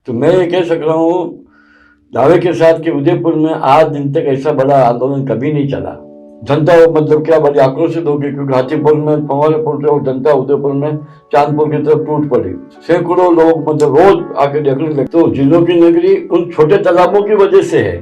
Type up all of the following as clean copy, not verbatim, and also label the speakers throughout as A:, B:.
A: तो मैं ये कह सक रहा हूँ दावे के साथ कि उदयपुर में आज दिन तक ऐसा बड़ा आंदोलन कभी नहीं चला। जनता मतलब क्या बड़ी आक्रोशित होगी, क्योंकि हाथीपुर में फंवारे फूट रहे, जनता उदयपुर में चांदपुर की तरफ टूट पड़ी। सैकड़ों लोग मतलब रोज आके देखने लगे। तो जिलों की नगरी उन छोटे तालाबों की वजह से है।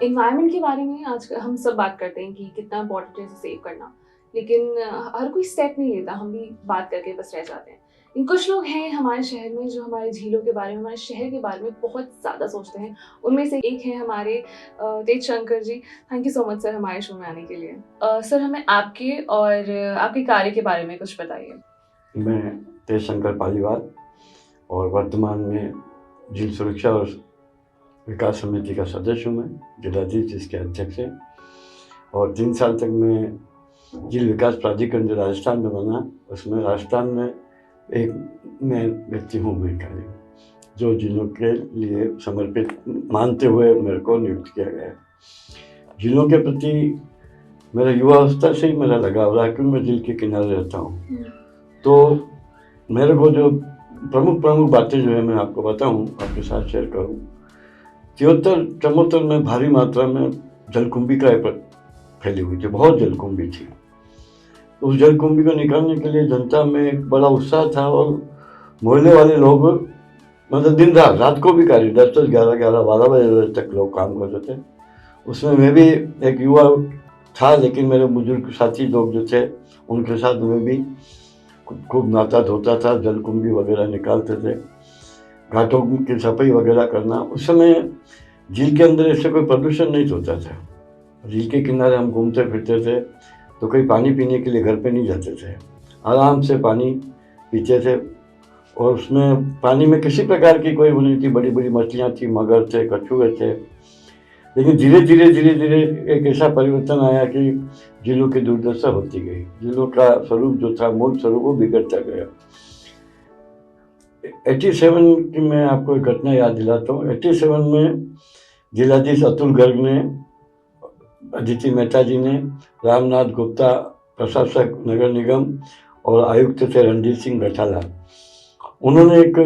B: एनवायरनमेंट के बारे में आज हम सब बात करते हैं कि कितना इम्पोर्टेंट है इसे सेव करना, लेकिन हर कोई स्टेप नहीं लेता। हम भी बात करके बस रह जाते हैं। कुछ लोग हैं हमारे शहर में जो हमारे झीलों के बारे में, हमारे शहर के बारे में बहुत ज़्यादा सोचते हैं। उनमें से एक है हमारे Tej Shankar ji. Thank you so much sir हमारे शो में आने के लिए। सर हमें आपके और आपके कार्य के बारे में कुछ बताइए।
A: मैं तेज शंकर पालीवाल और वर्तमान में झील सुरक्षा और विकास समिति का सदस्य हूँ। मैं जिलाधीश इसके अध्यक्ष हैं और 3 साल तक मैं झील विकास प्राधिकरण जो राजस्थान में बना, उसमें राजस्थान में एक मैं व्यक्ति हूँ, मैं कार्य जो झीलों के लिए समर्पित मानते हुए मेरे को नियुक्त किया गया है। झीलों के प्रति मेरा युवावस्था से ही मेरा लगाव रहा, क्योंकि मैं झील के किनारे रहता हूँ। तो मेरे को जो प्रमुख बातें जो है मैं आपको बताऊँ, आपके साथ शेयर करूँ। 73-74 में भारी मात्रा में जलकुंभिका फैली हुई थी, बहुत जलकुंभी थी। उस जलकुंभी को निकालने के लिए जनता में एक बड़ा उत्साह था और मोहल्ले वाले लोग मतलब दिन रात को भी कार्य 10-10, 11-11, 12 बजे तक लोग काम करते थे। उसमें मैं भी एक युवा था, लेकिन मेरे बुजुर्ग साथी लोग जो थे उनके साथ मैं भी खूब नहाता धोता था, जलकुंभी वगैरह निकालते थे, घाटों की सफाई वगैरह करना। उस समय झील के अंदर ऐसे कोई प्रदूषण नहीं होता था। झील के किनारे हम घूमते फिरते थे, तो कहीं पानी पीने के लिए घर पे नहीं जाते थे, आराम से पानी पीते थे। और उसमें पानी में किसी प्रकार की कोई वो नहीं थी, बड़ी बड़ी मछलियाँ थी, मगर थे, कछुए थे। लेकिन धीरे धीरे एक ऐसा परिवर्तन आया कि झीलों की दुर्दशा होती गई। झीलों का स्वरूप जो था, मूल स्वरूप, वो बिगड़ता गया। 87 की मैं आपको एक घटना याद दिलाता हूँ। 87 में जिलाधीश अतुल गर्ग ने, अदिति मेहता जी ने, रामनाथ गुप्ता प्रशासक नगर निगम और आयुक्त थे रणजीत सिंह गठाला, उन्होंने एक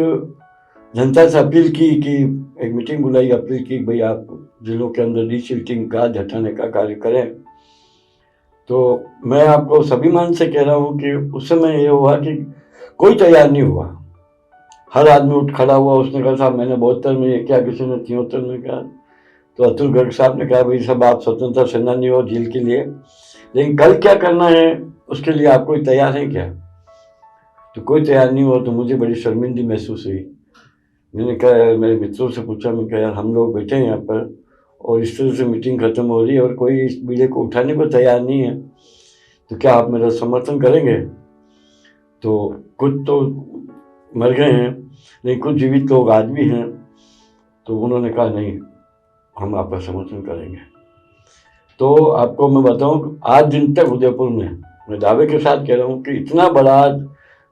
A: जनता से अपील की कि एक मीटिंग बुलाई, अपील की भाई आप जिलों के अंदर डीसिल्टिंग गाद हटाने का कार्य करें। तो मैं आपको स्वाभिमान से कह रहा हूँ कि उस समय ये हुआ कि कोई तैयार नहीं हुआ। हर आदमी उठ खड़ा हुआ, उसने कहा साहब मैंने 72 में ये किया, किसी ने 73 में कहा। तो अतुल गर्ग साहब ने कहा भाई सब आप स्वतंत्रता सेनानी हो झील के लिए, लेकिन कल क्या करना है उसके लिए आप कोई तैयार है क्या? तो कोई तैयार नहीं हुआ। तो मुझे बड़ी शर्मिंदगी महसूस हुई। मैंने कहा यार, मेरे मित्रों से पूछा, मैं कहा यार हम लोग बैठे हैं यहाँ पर और इस तरह से मीटिंग खत्म हो रही है और कोई इस बीड़े को उठाने को तैयार नहीं है, तो क्या आप मेरा समर्थन करेंगे? तो कुछ तो मर गए हैं, लेकिन कुछ जीवित लोग आज भी हैं। तो उन्होंने कहा नहीं, हम आपका समर्थन करेंगे। तो आपको मैं बताऊं, आज दिन तक उदयपुर में मैं दावे के साथ कह रहा हूं कि इतना बड़ा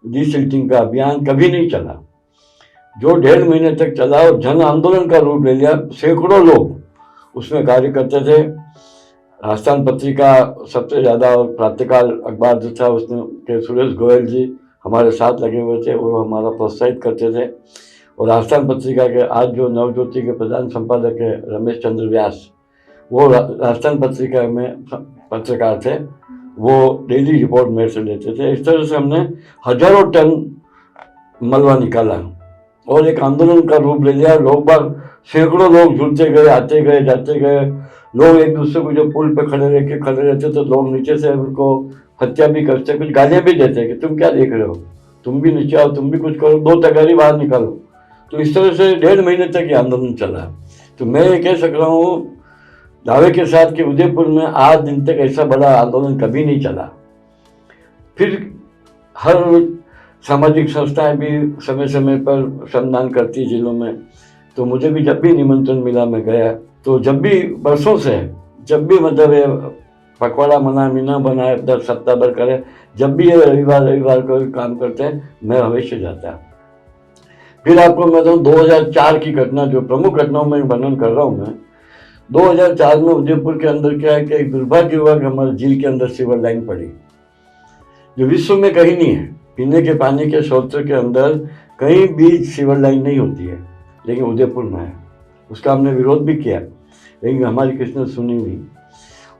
A: डीसिल्टिंग का अभियान कभी नहीं चला, जो 1.5 महीने तक चला और जन आंदोलन का रूप ले लिया। सैकड़ों लोग उसमें कार्य करते थे। राजस्थान पत्रिका सबसे ज़्यादा और प्रातःकाल अखबार जो था उसमें के सुरेश गोयल जी हमारे साथ लगे हुए थे, वो हमारा प्रोत्साहित करते थे। और राजस्थान पत्रिका के आज जो नवज्योति के प्रधान संपादक है रमेश चंद्र व्यास, वो राजस्थान पत्रिका में पत्रकार थे, वो डेली रिपोर्ट मेरे से लेते थे। इस तरह से हमने हजारों टन मलबा निकाला और एक आंदोलन का रूप ले लिया। लोग बाग सैकड़ों लोग जुड़ते गए, आते गए, जाते गए। लोग एक दूसरे को जो पुल पे खड़े रहते तो लोग नीचे से उनको हत्या भी करते, कुछ गालियाँ भी देते कि तुम क्या देख रहे हो, तुम भी नीचे आओ, तुम भी कुछ करो, 2 तगारी बाहर निकालो। तो इस तरह से 1.5 महीने तक ये आंदोलन चला। तो मैं ये कह सक रहा हूँ दावे के साथ कि उदयपुर में आज दिन तक ऐसा बड़ा आंदोलन कभी नहीं चला। फिर हर सामाजिक संस्थाएं भी समय समय पर श्रमदान करती जिलों में, तो मुझे भी जब भी निमंत्रण मिला मैं गया। तो जब भी बरसों से जब भी मतलब ये पखवाड़ा मनाए, मीना बनाए, 10 सप्ताह भर करे, जब भी ये रविवार को काम करते हैं मैं हमेशा जाता। फिर आपको मैं बताऊँ 2004 की घटना, जो प्रमुख घटनाओं में वर्णन कर रहा हूँ मैं। 2004 में उदयपुर के अंदर क्या है कि एक दुर्भाग्य हुआ कि हमारे झील के अंदर सीवर लाइन पड़ी, जो विश्व में कहीं नहीं है। पीने के पानी के स्रोत के अंदर कहीं भी सीवर लाइन नहीं होती है, लेकिन उदयपुर में है। उसका हमने विरोध भी किया, लेकिन हमारी किसी ने सुनी नहीं।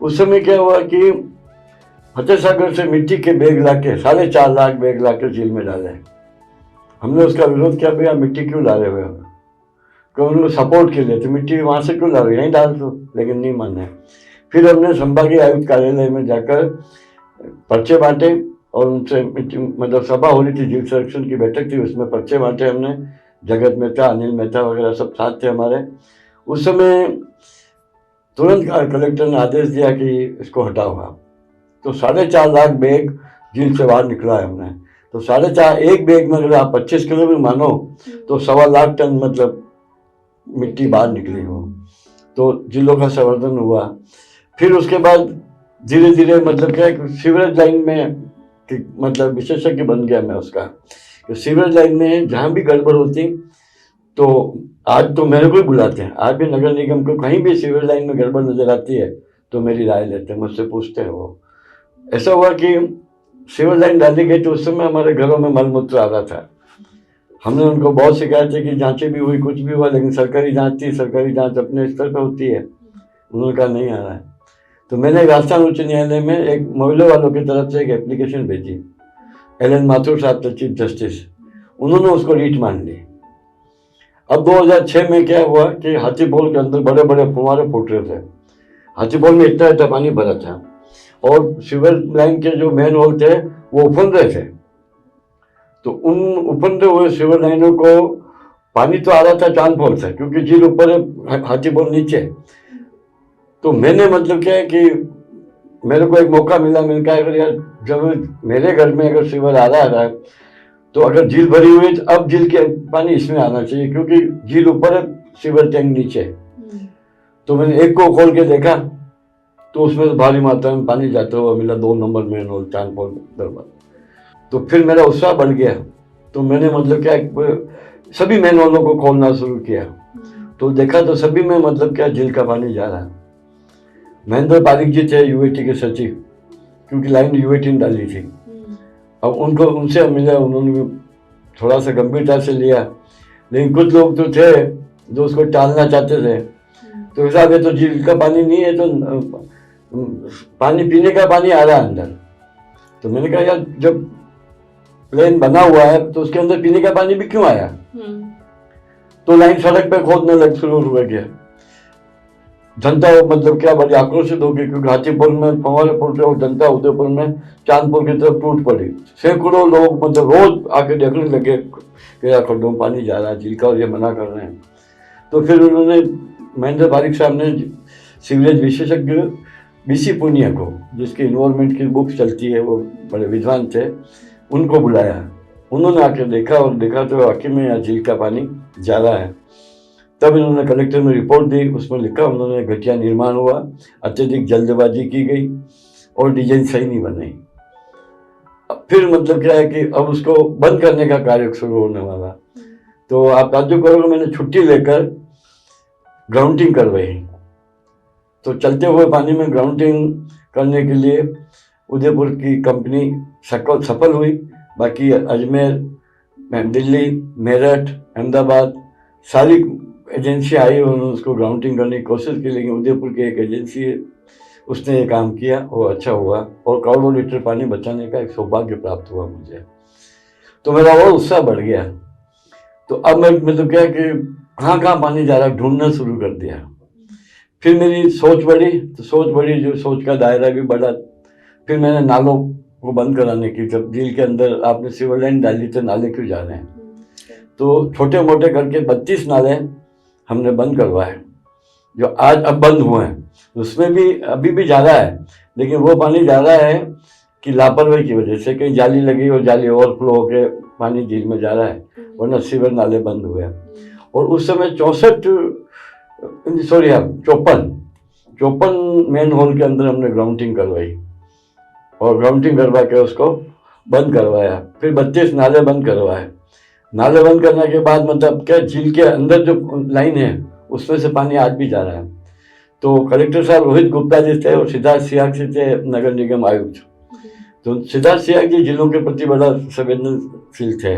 A: उस समय क्या हुआ कि फतेह सागर से मिट्टी के बैग लाके 4.5 लाख बैग लाके झील में डाले। हमने उसका विरोध किया, भैया मिट्टी क्यों ला रहे हो, तो उनको सपोर्ट के लिए, तो मिट्टी वहाँ से क्यों ला रहे हो, यहीं डाल दो, लेकिन नहीं माने। फिर हमने संभागीय आयुक्त कार्यालय में जाकर पर्चे बांटे और उनसे मतलब सभा हो रही थी, जीव संरक्षण की बैठक थी, उसमें पर्चे बांटे हमने। जगत मेहता, अनिल मेहता वगैरह सब साथ थे हमारे। उस समय तुरंत कलेक्टर ने आदेश दिया कि इसको हटाओ आप। तो 4.5 लाख बैग झील से बाहर निकला है हमने। तो 4.5 एक बैग में अगर आप 25 किलो भी मानो तो 1.25 लाख टन मतलब मिट्टी बाहर निकली हो। तो झीलों का संवर्धन हुआ। फिर उसके बाद धीरे धीरे मतलब क्या सीवरेज लाइन में मतलब विशेषज्ञ बन गया मैं उसका, कि सीवरेज लाइन में जहाँ भी गड़बड़ होती तो आज तो मेरे को ही बुलाते हैं। आज भी नगर निगम को कहीं भी सीवरेज लाइन में गड़बड़ नजर आती है तो मेरी राय लेते हैं, मुझसे पूछते हैं वो। ऐसा हुआ कि सीवरेज लाइन डाली गई तो उस समय हमारे घरों में मलमूत्र आ रहा था। हमने उनको बहुत शिकायतें की, जांचें भी हुई, कुछ भी हुआ, लेकिन सरकारी जांच थी, सरकारी जांच अपने स्तर पर होती है, उन्होंने कहा नहीं आ रहा है। तो मैंने राजस्थान उच्च न्यायालय में एक मोहल्ले वालों की तरफ से एक एप्लीकेशन भेजी, LN माथुर साहब थे चीफ जस्टिस, उन्होंने उसको रीट मान ली। अब 2006 में क्या हुआ कि हाथीपोल के अंदर बड़े बड़े फुहारे फूट रहे थे। हाथीपोल में इतना इतना पानी भरा था और सीवर लाइन के जो मेन होल थे वो उफन रहे थे। तो उन उफनते हुए सीवर लाइनों को पानी तो आ रहा था चांदपोल से, क्योंकि झील ऊपर है, हाथीपोल नीचे। तो मैंने मतलब क्या है कि मेरे को एक मौका मिला, मैंने कहा अगर यार जब मेरे घर में अगर सीवर आ रहा है तो अगर झील भरी हुई है तो अब झील के पानी इसमें आना चाहिए, क्योंकि झील ऊपर है, सीवर टैंक नीचे। तो मैंने एक को खोल के देखा तो उसमें भारी मात्रा में पानी जाता हुआ मिला, 2 नंबर मेन होल चांदपोल दरबार। तो फिर मेरा उत्साह बढ़ गया। तो मैंने मतलब क्या सभी मेन होलों को खोलना शुरू किया। तो देखा तो सभी में मतलब क्या झील का पानी जा रहा है। महेंद्र पारिक जी थे UAT के सचिव, क्योंकि लाइन UAT ने डाली थी। अब उनको उनसे मिला, उन्होंने भी थोड़ा सा गंभीरता से लिया, लेकिन कुछ लोग तो थे जो उसको टालना चाहते थे। तो हिसाब है तो झील का पानी नहीं है तो पानी पीने का पानी आ रहा है अंदर। तो मैंने कहा यार जब प्लेन बना हुआ है तो उसके अंदर पीने का पानी भी क्यों आया। तो लाइन सड़क पे खोदने लग शुरू हुआ गया। जनता मतलब क्या बड़ी आक्रोशित हो गई, क्योंकि हाथीपुर में फंवारे फूट रहे और जनता उदयपुर में चांदपुर की तरफ टूट पड़ी। सैकड़ों लोग मतलब रोज आके देखने लगे कि यार खड्डों में पानी जा रहा है झील का और ये मना कर रहे हैं। तो फिर उन्होंने महेंद्र पारिक साहब ने सीवरेज विशेषज्ञ BC पुनिया को, जिसकी इन्वायरमेंट की बुक चलती है, वो बड़े विद्वान थे, उनको बुलाया। उन्होंने आके देखा और देखा तो वाकई में यहाँ झील का पानी जा रहा है। तब इन्होंने कलेक्टर में रिपोर्ट दी, उसमें लिखा उन्होंने घटिया निर्माण हुआ, अत्यधिक जल्दबाजी की गई और डिजाइन सही नहीं बनाई। फिर मतलब क्या है कि अब उसको बंद करने का कार्य शुरू होने वाला। तो आप ताज्जुब करोगे, मैंने छुट्टी लेकर ग्राउंडिंग करवाई। तो चलते हुए पानी में ग्राउंडिंग करने के लिए उदयपुर की कंपनी सफल हुई। बाकी अजमेर, दिल्ली, मेरठ, अहमदाबाद सारी एजेंसी आई और उन्होंने उसको ग्राउंडिंग करने की कोशिश की, लेकिन उदयपुर की एक एजेंसी है उसने ये काम किया और अच्छा हुआ और करोड़ों लीटर पानी बचाने का एक सौभाग्य प्राप्त हुआ मुझे। तो मेरा और उत्साह बढ़ गया। तो अब मैं मतलब क्या कि कहाँ कहाँ पानी जा रहा है ढूंढना शुरू कर दिया। फिर मेरी सोच बढ़ी, तो सोच बढ़ी, जो सोच का दायरा भी बढ़ा। फिर मैंने नालों को बंद कराने की, जब झील के अंदर आपने सीवर लाइन डाली तो नाले क्यों जा रहे हैं। तो छोटे मोटे करके 32 नाले हमने बंद करवाए, जो आज अब बंद हुए हैं। उसमें भी अभी भी जा रहा है, लेकिन वो पानी जा रहा है कि लापरवाही की वजह से, कहीं जाली लगी और जाली ओवरफ्लो होकर पानी झील में जा रहा है, वरना सीवर नाले बंद हुए। और उस समय 54 मेन होल के अंदर हमने ग्राउंडिंग करवाई और ग्राउंडिंग करवा के उसको बंद करवाया। फिर 32 नाले बंद करवाए। नाले बंद करने के बाद मतलब क्या झील के अंदर जो लाइन है उसमें से पानी आज भी जा रहा है। तो कलेक्टर साहब रोहित गुप्ता जी थे और सिद्धार्थ सियाग से थे नगर निगम आयुक्त। तो सिद्धार्थ सियाग जी जिलों के प्रति बड़ा संवेदनशील थे।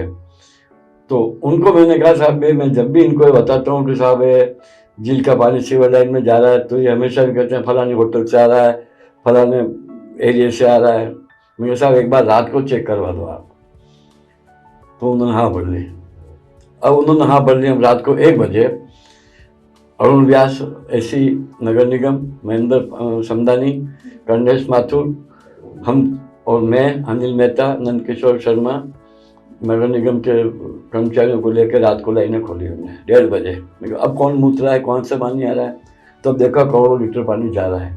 A: तो उनको मैंने कहा साहब मैं जब भी इनको बताता हूँ कि साहब झील का पानी सीवर लाइन में जा रहा है, तो ये हमेशा कहते हैं फलानी होटल से आ रहा है, फलाने एरिया से आ रहा है। मैंने साहब एक बार रात को चेक करवा दो आप। तो उन्होंने हाँ भर ली। अब उन्होंने हाँ भर ली। हम रात को 1 बजे अरुण व्यास एसी नगर निगम, महेंद्र समदानी, कर्णेश माथुर, हम और मैं, अनिल मेहता, नंद किशोर शर्मा, नगर निगम के कर्मचारियों को लेकर रात को लाइनें खोली हमने 1:30 बजे। अब कौन मूत रहा है, कौन सा पानी आ रहा है, तब देखा करोड़ों लीटर पानी जा रहा है।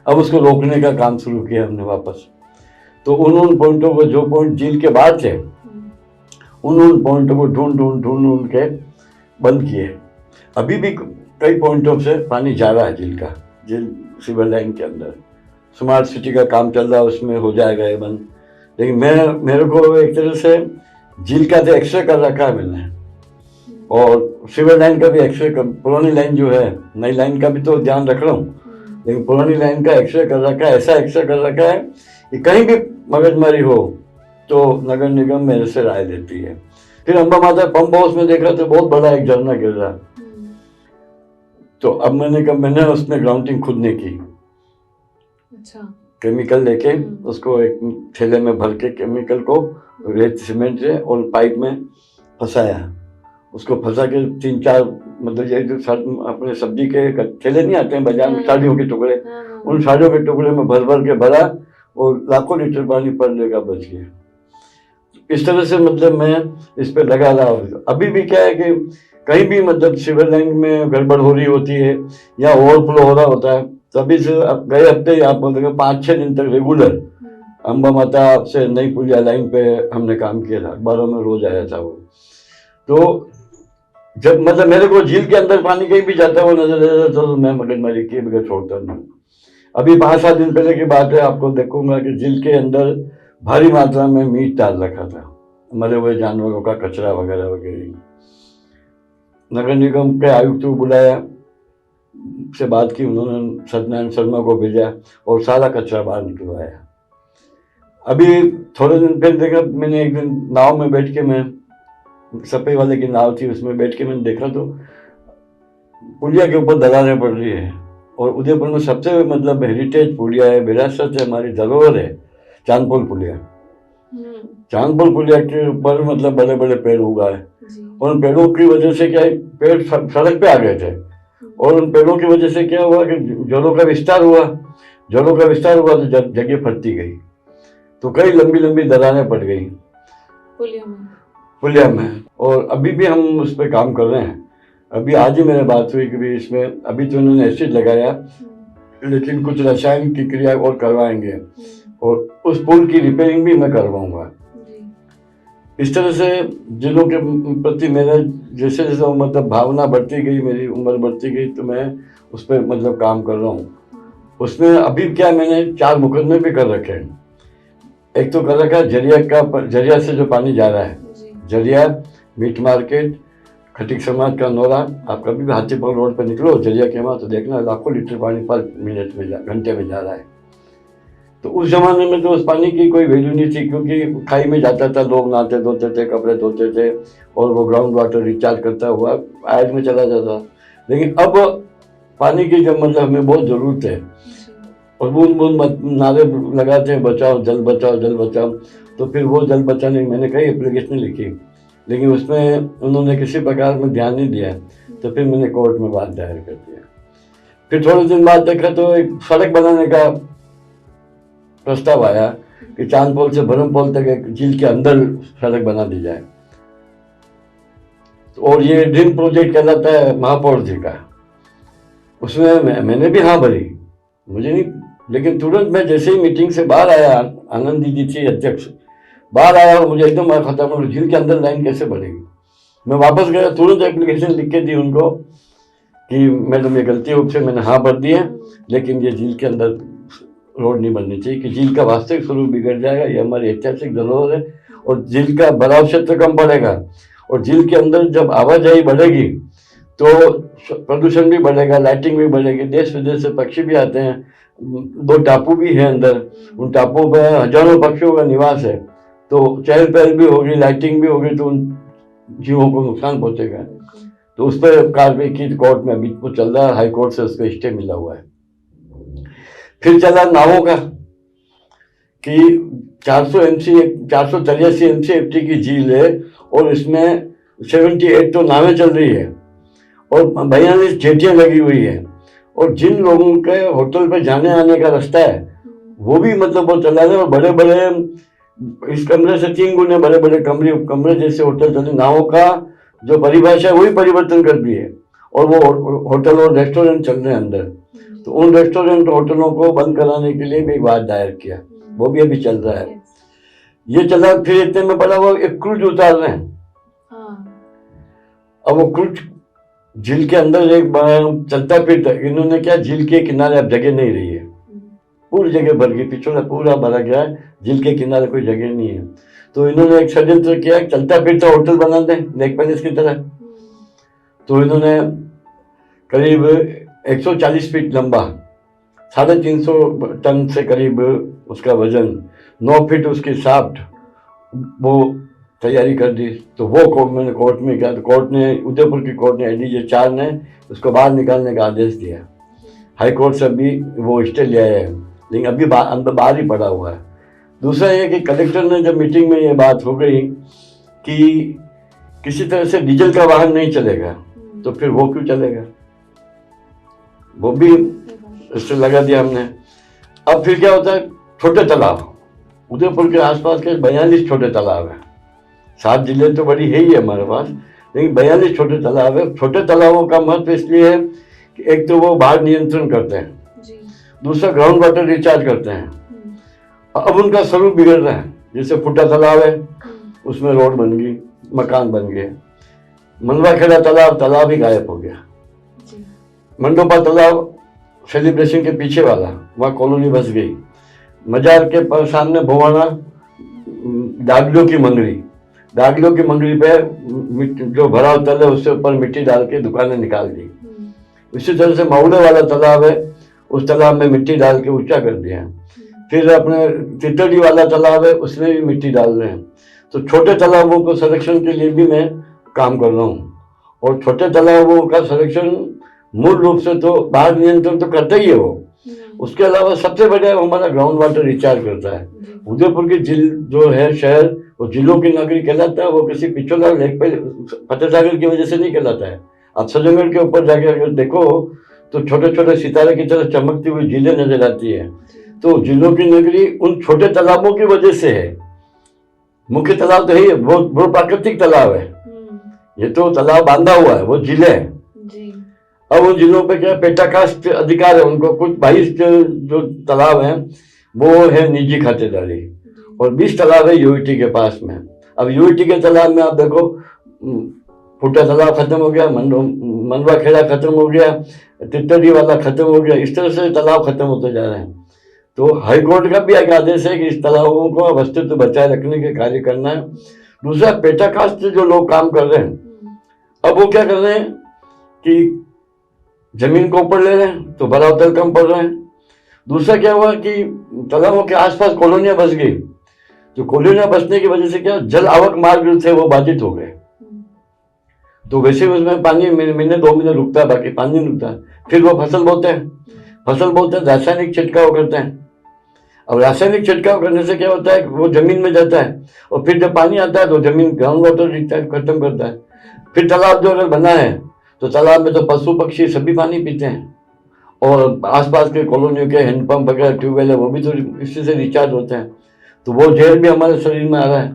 A: अब उसको रोकने का काम शुरू किया हमने वापस। तो उन पॉइंटों को, जो पॉइंट झील के बाद थे, उन पॉइंटों को ढूंढ के बंद किए। अभी भी कई पॉइंटों से पानी जा रहा है झील का, झील सिवर लाइन के अंदर। स्मार्ट सिटी का काम चल रहा है, उसमें हो जाएगा ये बंद। लेकिन मेरे को एक तरह से झील का तो एक्सरे कर रखा है मैंने, और सिवर लाइन का भी एक्सरे पुरानी लाइन जो है, नई लाइन का भी तो ध्यान रख रहा हूँ, लेकिन पुरानी लाइन का एक्सरे कर रखा है। ऐसा एक्सरे कर रखा है कि कहीं भी मगजमारी हो तो नगर निगम मेरे से राय देती है। फिर अम्बा माता पंप हाउस में देखा तो बहुत बड़ा एक झरना गिर रहा। तो अब मैंने उसमें ग्राउंडिंग खुद ने की।
B: अच्छा।
A: केमिकल लेके उसको एक थैले में भर के केमिकल को रेत सीमेंट से और पाइप में फंसाया। उसको फंसा के 3-4 मतलब ये जो अपने सब्जी के थैले नहीं आते हैं बाजार में, साड़ियों के टुकड़े, उन साड़ियों के टुकड़े में भर के भरा और लाखों लीटर पानी पड़ने का बच गया। इस तरह से मतलब मैं इस पे लगा रहा हूँ। अभी भी क्या है कि कहीं भी मतलब सिवर लाइन में गड़बड़ हो रही होती है या ओवरफ्लो हो रहा होता है, तभी से गए हफ्ते आप बोलते 5-6 दिन तक रेगुलर अम्बा माता से नई पुलिया लाइन पे हमने काम किया था। अखबारों में रोज आया था वो। तो जब मतलब मेरे को झील के अंदर पानी कहीं भी जाता है वो नजर आ जाता तो मैं मगजमारी किए बगैर छोड़ता नहीं। अभी 5-7 दिन पहले की बात है, आपको देखूंगा कि झील के अंदर भारी मात्रा में मीट डाल रखा था, मरे हुए जानवरों का कचरा वगैरह वगैरह। नगर निगम के आयुक्त को बुलाया, से बात की, उन्होंने सत्यनारायण शर्मा को भेजा और सारा कचरा बाहर निकलवाया। अभी थोड़े दिन पहले देखा मैंने, एक दिन नाव में बैठ के, मैं सपे वाले की नाव थी उसमें बैठ के मैंने देखा तो पुलिया के ऊपर दरारें पड़ रही है। और उदयपुर में सबसे मतलब हेरिटेज पुलिया है, विरासत है, हमारी धरोहर है चांदपुर पुलिया। चांदपुर पुलिया के ऊपर मतलब बड़े बड़े पेड़ उगा है, और उन पेड़ों की वजह से क्या है, पेड़ सड़क पे आ गए थे, और उन पेड़ों की वजह से क्या हुआ कि जड़ों का विस्तार हुआ तो जगह फटती गई, तो कई लंबी लंबी दरारें पड़ गई पुलिया में। और अभी भी हम उस पर काम कर रहे हैं। अभी आज ही मेरे बात हुई कि भी इसमें अभी तो उन्होंने एसिड लगाया, लेकिन कुछ रसायन की क्रिया और करवाएंगे, और उस पुल की रिपेयरिंग भी मैं करवाऊंगा। इस तरह से जिलों के प्रति मेरा जैसे जैसे मतलब भावना बढ़ती गई, मेरी उम्र बढ़ती गई, तो मैं उस पर मतलब काम कर रहा हूँ। उसमें अभी क्या, मैंने 4 मुकदमे भी कर रखे हैं। एक तो कर रखा है जरिया से जो पानी जा रहा है, जरिया, मीट मार्केट, खटीक समाज का नौरा। आप कभी भी हाथीपुर रोड पर निकलो जरिया के वहाँ तो देखना लाखों लीटर पानी पर मिनट में घंटे में जा रहा है। तो उस जमाने में तो उस पानी की कोई वैल्यू नहीं थी, क्योंकि खाई में जाता था, लोग नहाते धोते थे, कपड़े धोते थे, और वो ग्राउंड वाटर रिचार्ज करता हुआ आयत में चला जाता। लेकिन अब पानी की जब मतलब हमें बहुत ज़रूरत है, और बूंद बूंद नारे लगाते हैं बचाओ जल बचाओ जल बचाओ, तो फिर वो जल बचाने मैंने कई एप्लीकेशन लिखी, लेकिन उसमें उन्होंने किसी प्रकार में ध्यान नहीं दिया। तो फिर मैंने कोर्ट में बात दायर कर दिया। फिर थोड़े दिन बाद देखा तो एक सड़क बनाने का प्रस्ताव आया कि चांदपोल से भरमपोल तक एक झील के अंदर सड़क बना दी जाए, और ये ड्रीम प्रोजेक्ट कहलाता है महापौर जी का। उसमें मैंने भी हाँ भरी, मुझे नहीं, लेकिन तुरंत मैं जैसे ही मीटिंग से बाहर आया, आनंद दीदी थी अध्यक्ष, बाहर आया, मुझे एकदम खत्म, झील के अंदर लाइन कैसे बढ़ेगी। मैं वापस गया, तुरंत एप्लीकेशन लिख के दी उनको कि मैडम ये गलती रूप से मैंने हाँ भर दी है, लेकिन ये झील के अंदर रोड नहीं बननी चाहिए, कि झील का वास्तविक स्वरूप बिगड़ जाएगा, ये हमारी ऐतिहासिक धरोहर है, और झील का बराव क्षेत्र कम बढ़ेगा, और झील के अंदर जब आवाजाही बढ़ेगी तो प्रदूषण भी बढ़ेगा, लाइटिंग भी बढ़ेगी, देश विदेश से पक्षी भी आते हैं, 2 टापू भी है अंदर, उन टापुओं पर हजारों पक्षियों का निवास है, तो चहल पहल भी होगी, लाइटिंग भी होगी, तो उन जीवों को नुकसान पहुंचेगा। तो उस पर कार्रवाई की कोर्ट में अभी वो चल रहा है, हाई कोर्ट से उसको स्टे मिला हुआ है। फिर चला नावों का कि 483 MCFT की झील है और इसमें 78 तो नावें चल रही है और 42 जेटियां लगी हुई है, और जिन लोगों के होटल पे जाने आने का रास्ता है वो भी मतलब वो चला रहे, और बड़े बड़े इस कमरे से 3 गुने बड़े बड़े कमरे जैसे होटल चले। नावों का जो परिभाषा है वही परिवर्तन कर दी है, और वो होटल और रेस्टोरेंट चल रहे हैं अंदर। तो उन रेस्टोरेंट होटलों को बंद कराने के लिए भी एक बात दायर किया, वो भी अभी चल रहा है। ये चला, फिर इतने में पड़ा वो एक क्रूज उतार रहे हैं। अब वो क्रूज झील के अंदर एक चलता फिरता, इन्होंने क्या, झील के किनारे अब जगह नहीं रही है, पूरी जगह भर गई, पिछोड़ा पूरा भरा गया है, झील के किनारे कोई जगह नहीं है। तो इन्होंने एक षड्यंत्र किया, चलता फिरता होटल बना दें नेक पैलेस की तरह। तो इन्होंने करीब 140 फीट लंबा, 350 टन से करीब उसका वजन, 9 फीट उसकी शाफ्ट, वो तैयारी कर दी। तो वो मैंने कोर्ट में किया, तो कोर्ट ने, उदयपुर की कोर्ट ने, ADJ 4 ने उसको बाहर निकालने का आदेश दिया। हाई कोर्ट से अभी वो स्टे ले आए हैं, लेकिन अभी अंदर बाहर ही पड़ा हुआ है। दूसरा ये कि कलेक्टर ने जब मीटिंग में ये बात हो गई कि किसी तरह से डीजल का वाहन नहीं चलेगा, तो फिर वो क्यों चलेगा, वो भी इससे लगा दिया हमने। अब फिर क्या होता है, छोटे तालाब, उदयपुर के आसपास के 42 छोटे तालाब हैं। 7 जिले तो बड़ी है ही है हमारे पास, लेकिन 42 छोटे तालाब है। छोटे तालाबों का महत्व इसलिए है कि एक तो वो बाढ़ नियंत्रण करते हैं, दूसरा ग्राउंड वाटर रिचार्ज करते हैं। अब उनका स्वरूप बिगड़ रहा है, जैसे फुटा तालाब है, उसमें रोड बन गई, मकान बन गए। मनवाखेड़ा तालाब ही गायब हो गया। मंडोपा तालाब सेलिब्रेशन के पीछे वाला, वहाँ कॉलोनी बस गई। मजार के सामने भुवाना, डागलियों की मंगरी पे जो भरा हुआ तल है उससे ऊपर मिट्टी डाल के दुकानें निकाल दी। इसी तरह से माउले वाला तालाब है, उस तालाब में मिट्टी डाल के ऊंचा कर दिया। फिर अपने तितड़ी वाला तालाब है, उसमें भी मिट्टी डाल रहे हैं। तो छोटे तालाबों को संरक्षण के लिए भी मैं काम कर रहा हूँ, और छोटे तालाबों का संरक्षण मूल रूप से तो बाढ़ नियंत्रण तो करता ही है वो, उसके अलावा सबसे बढ़िया हमारा ग्राउंड वाटर रिचार्ज करता है। उदयपुर की झील जो है शहर, वो जिलों की नगरी कहलाता है। वो किसी पिछोला लेक पे फतेह सागर की वजह से नहीं कहलाता है। आप सजनगढ़ के ऊपर जाके अगर देखो तो छोटे छोटे सितारे की तरह चमकती हुई झीलें नजर आती है। तो झीलों की नगरी उन छोटे तालाबों की वजह से है। मुख्य तालाब तो है ही, वो प्राकृतिक तालाब है, ये तो तालाब बांधा हुआ है, वो झीलें है। अब उन जिलों पे क्या पेटाकास्ट अधिकार है उनको, कुछ 22 जो तालाब हैं वो है निजी खातेदारी, और 20 तालाब है यूईटी के पास में। अब यूईटी के तालाब में आप देखो, फुटा तालाब खत्म हो गया, मनवा खेड़ा खत्म हो गया, तितड़ी वाला खत्म हो गया, इस तरह से तालाब खत्म होते जा रहे हैं। तो हाई कोर्ट का भी एक आदेश है कि इस तालाबों को अस्तित्व बचाए रखने के कार्य करना है। दूसरा, पेटाकास्ट से जो लोग काम कर रहे हैं, अब वो क्या कर रहे हैं कि जमीन को ऊपर ले रहे हैं तो भराव तल कम पड़ रहे हैं। दूसरा क्या हुआ कि तालाबों के आसपास कॉलोनियां बस गई, तो कॉलोनियां बसने की वजह से क्या, जल आवक मार्ग थे वो बाधित हो गए। तो वैसे उसमें पानी महीने 2 महीने रुकता है, बाकी पानी नहीं रुकता। फिर वो फसल बोते हैं, रासायनिक छिड़काव करते हैं। अब रासायनिक छिड़काव करने से क्या होता है, वो जमीन में जाता है, और फिर जब पानी आता है तो जमीन ग्राउंड वाटर रिचार्ज खत्म करता है। फिर तालाब जो अगर बना है तो तालाब में तो पशु पक्षी सभी पानी पीते हैं, और आसपास के कॉलोनियों के हैंडपंप वगैरह ट्यूबवेल है वो भी तो इससे से रिचार्ज होते हैं। तो वो जहर भी हमारे शरीर में आ रहा है।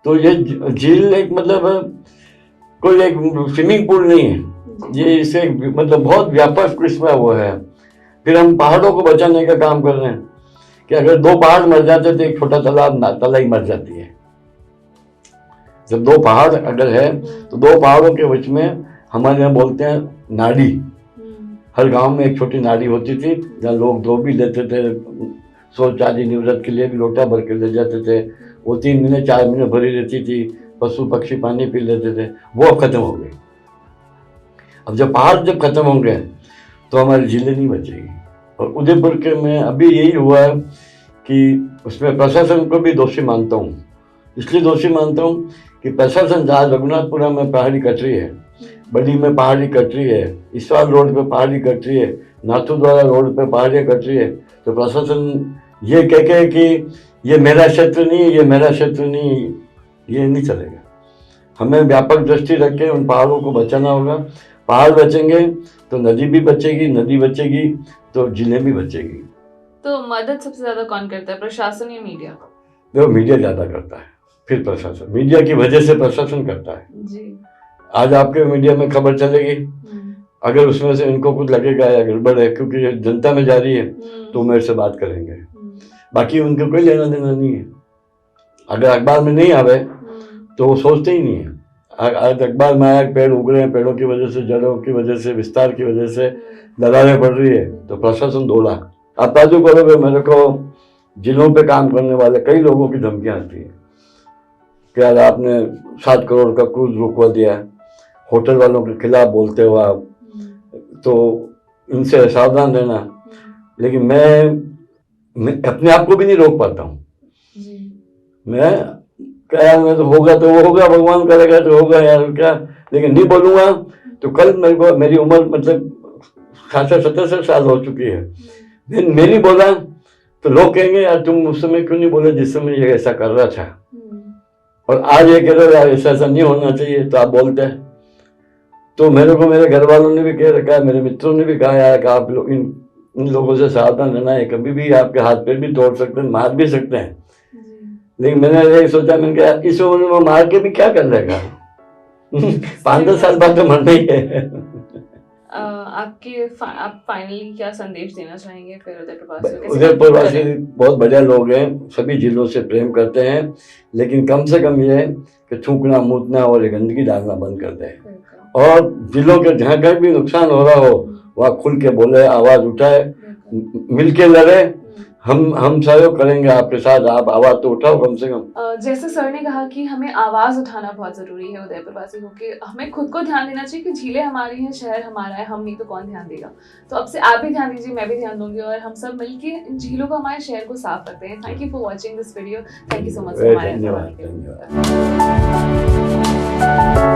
A: तो ये झील एक मतलब कोई एक स्विमिंग पूल नहीं है, ये इसे मतलब बहुत व्यापक किस्म वो है। फिर हम पहाड़ों को बचाने का काम कर रहे हैं कि अगर 2 पहाड़ मर जाते तो एक छोटा तालाब तलाई मर जाती है। जब 2 पहाड़ अगर है तो 2 पहाड़ों के बीच में हमारे यहाँ बोलते हैं नाड़ी, हर गांव में एक छोटी नाड़ी होती थी जहाँ लोग धो भी लेते थे, शौच आदि निवृत्त के लिए भी लोटा भर के ले जाते थे। वो 3 महीने 4 महीने भरी रहती थी, पशु पक्षी पानी पी लेते थे। वो अब खत्म हो गई। अब जब पहाड़ जब खत्म होंगे तो हमारी झीलें नहीं बचेगी, और उदयपुर के में अभी यही हुआ है कि उसमें प्रशासन को भी दोषी मानता हूँ। इसलिए दोषी मानता हूँ कि प्रशासन जहाँ रघुनाथपुरा में पहाड़ी कटरी है, बड़ी में पहाड़ी कटरी है, इसवाल रोड पे पहाड़ी कटरी है, नाथूद्वारा रोड पे पहाड़ी कटरी है, तो प्रशासन ये कह के कि ये मेरा क्षेत्र नहीं, ये मेरा क्षेत्र नहीं, ये नहीं चलेगा। हमें व्यापक दृष्टि रख के उन पहाड़ों को बचाना होगा। पहाड़ बचेंगे तो नदी भी बचेगी, नदी बचेगी तो जिले भी बचेगी।
B: तो मदद सबसे ज्यादा कौन करता है, प्रशासन या मीडिया?
A: देखो, मीडिया ज़्यादा करता है, फिर प्रशासन। मीडिया की वजह से प्रशासन करता है।
B: जी।
A: आज आपके मीडिया में खबर चलेगी, अगर उसमें से इनको कुछ लगेगा या गड़बड़ है, क्योंकि ये जनता में जा रही है, तो मेरे से बात करेंगे। बाकी उनको कोई लेना देना नहीं है। अगर अखबार में नहीं आवे तो वो सोचते ही नहीं है। आज अखबार में आया, पेड़ उग रहे हैं, पेड़ों की वजह से, जड़ों की वजह से, विस्तार की वजह से दरारें पड़ रही है, तो प्रशासन दौड़ा। आप ताजु करोगे, मेरे को जिलों पे काम करने वाले कई लोगों की धमकियाँ आती है कि यार आपने 7 करोड़ का क्रूज रुकवा दिया, होटल वालों के खिलाफ बोलते हो आप, तो इनसे सावधान रहना। लेकिन मैं अपने आप को भी नहीं रोक पाता हूँ। मैं क्या, मैं तो होगा तो वो होगा, भगवान करेगा तो होगा यार, क्या। लेकिन नहीं बोलूँगा तो कल मेरे को, मेरी उम्र मतलब 67 साल हो चुकी है, मैं नहीं बोला तो लोग कहेंगे यार तुम उस समय क्यों नहीं बोले जिस समय ये ऐसा कर रहा था, और आज ये कह रहे हो यार ऐसा नहीं होना चाहिए, तो आप बोलते हैं। तो मेरे को मेरे घर वालों ने भी कह रखा है, मेरे मित्रों ने भी कहा यार कि आप लोग इन लोगों से सावधान रहना है, कभी भी आपके हाथ पैर भी तोड़ सकते हैं, मार भी सकते हैं। लेकिन मैंने यही सोचा, मैंने कहा इस उम्र में मार के भी क्या कर लेगा, 5-10 साल बाद तो मरना ही है।
B: आप फाइनली क्या संदेश देना चाहेंगे फिर उदयपुरवासियों को?
A: उदयपुरवासी बहुत बढ़िया लोग हैं, सभी जिलों से प्रेम करते हैं, लेकिन कम से कम ये है कि थूकना, मूतना और गंदगी डालना बंद कर दें, और जिलों के जहाँ कहीं भी नुकसान हो रहा हो वहाँ खुल के बोले, आवाज उठाए, मिलके लड़े। हम सहयोग करेंगे आपके साथ, आप आवाज तो उठाओ कम से कम।
B: जैसे सर ने कहा कि हमें आवाज उठाना बहुत जरूरी है उदयपुरवासी होके, हमें खुद को ध्यान देना चाहिए कि झीलें हमारी हैं, शहर हमारा है, हम नहीं तो कौन ध्यान देगा। तो अब से आप भी ध्यान दीजिए, मैं भी ध्यान दूंगी, और हम सब मिलके इन झीलों को, हमारे शहर को साफ करते हैं। Thank you for watching this video. Thank you so much.
A: धन्यवाद।